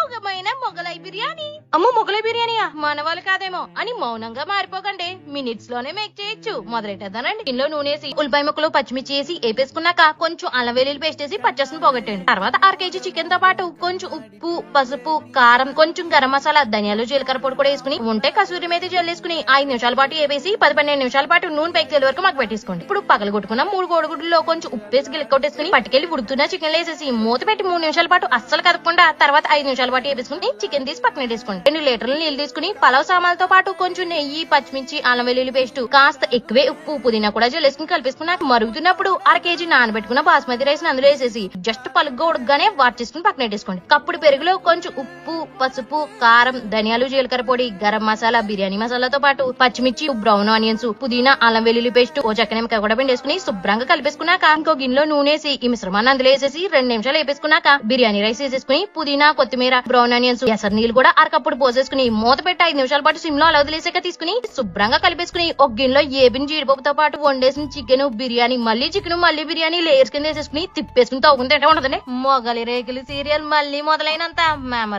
అమోఘమైన మొగలై బిర్యానీ. అమ్మో, మొగలై బిర్యానీయా? మన వాళ్ళు కాదేమో అని మౌనంగా మారిపోకండి. మినిట్స్ లోనే మేక్ చేయొచ్చు. మొదలెట్టేద్దానండి. ఇంట్లో నూనెసి ఉల్లిపాయ ముక్కలు పచ్చిమిర్చి వేసి వేపేసుకున్నాక కొంచెం అల్లం వెల్లుల్లి పేస్ట్ వేసి పచ్చసను పోగొట్టండి. తర్వాత 1/2 kg చికెన్ తో పాటు కొంచెం ఉప్పు, పసుపు, కారం, కొంచెం గరం మసాలా, ధనియాలు, జీలకర్ర పొడి కూడా వేసుకుని ఉంటే కసూరి మేతి జల్లేసుకుని 5 నిమిషాల పాటు వేసి 10-12 నిమిషాల పాటు నూనె పైకి తేలి వరకు మాకు పెట్టేసుకోండి. ఇప్పుడు పగలగొట్టుకున్న 3 కోడిగుడ్లలో కొంచెం ఉప్పేసి గిలకొట్టేసుకుని పట్టుకెళ్లి ఉడుకుతున్న చికెన్ వేసేసి మూత పెట్టి 3 నిమిషాల పాటు అస్సలు కదపకుండా తర్వాత 5 నిమిషాల పాటు వేసుకుని చికెన్ తీసి పక్కన వేసుకోండి. 2 లీటర్ల నీళ్లు తీసుకుని పలావ్ సామాన్లతో పాటు కొంచెం నెయ్యి, పచ్చిమిర్చి, అల్లం వెల్లుల్లి పేస్ట్, కాస్త ఎక్కువే ఉప్పు, పుదీనా కూడా జల్లేసుకుని కలిపేసుకున్నాక మరుగుతున్నప్పుడు 1/2 kg నానబెట్టుకున్న బాస్మతి రైస్ అందులో వేసేసి జస్ట్ పలుగ్గా ఉడకగానే వార్చేసుకుని పక్కన పెట్టేసుకోండి. కప్పుడు పెరుగులో కొంచెం ఉప్పు, పసుపు, కారం, ధనియాలు, జీలకర్ర పొడి, గరం మసాలా, బిర్యానీ మసాలాతో పాటు పచ్చిమిర్చి, బ్రౌన్ ఆనియన్స్, పుదీనా, అల్లం వెల్లుల్లి పేస్ట్, ఓ చక్కనిమ్మకాయ కూడా పిండేసుకుని శుభ్రంగా కలిపేసుకున్నాక ఇంకో గిన్నెలో నూనెసి ఈ మిశ్రమాన్ని అందులో వేసేసి 2 నిమిషాలు వేపేసుకున్నాక బిర్యానీ రైస్ వేసేసుకుని పుదీనా, కొత్తిమీర, బ్రౌన్ ఆనియన్స్, ఎసరు నీళ్ళు కూడా 1 కప్పుడు పోసేసుకుని మూత పెట్టి 5 నిమిషాల పాటు సిమ్ లో అలా వదిలేసాక తీసుకుని శుభ్రంగా కలిపేసుకుని ఒక గిన్నెలో ఏబిన జీడిపప్పుతో పాటు వండేసిన చికెన్, బిర్యానీ, మళ్ళీ బిర్యానీ లేయర్స్ కింద వేసేసుకుని తిప్పేసుకుని తవ్వుకుని తింటే ఉంటదండి. మొగలి రేకులు సీరియల్ మళ్ళీ మొదలైనంత మెమరీ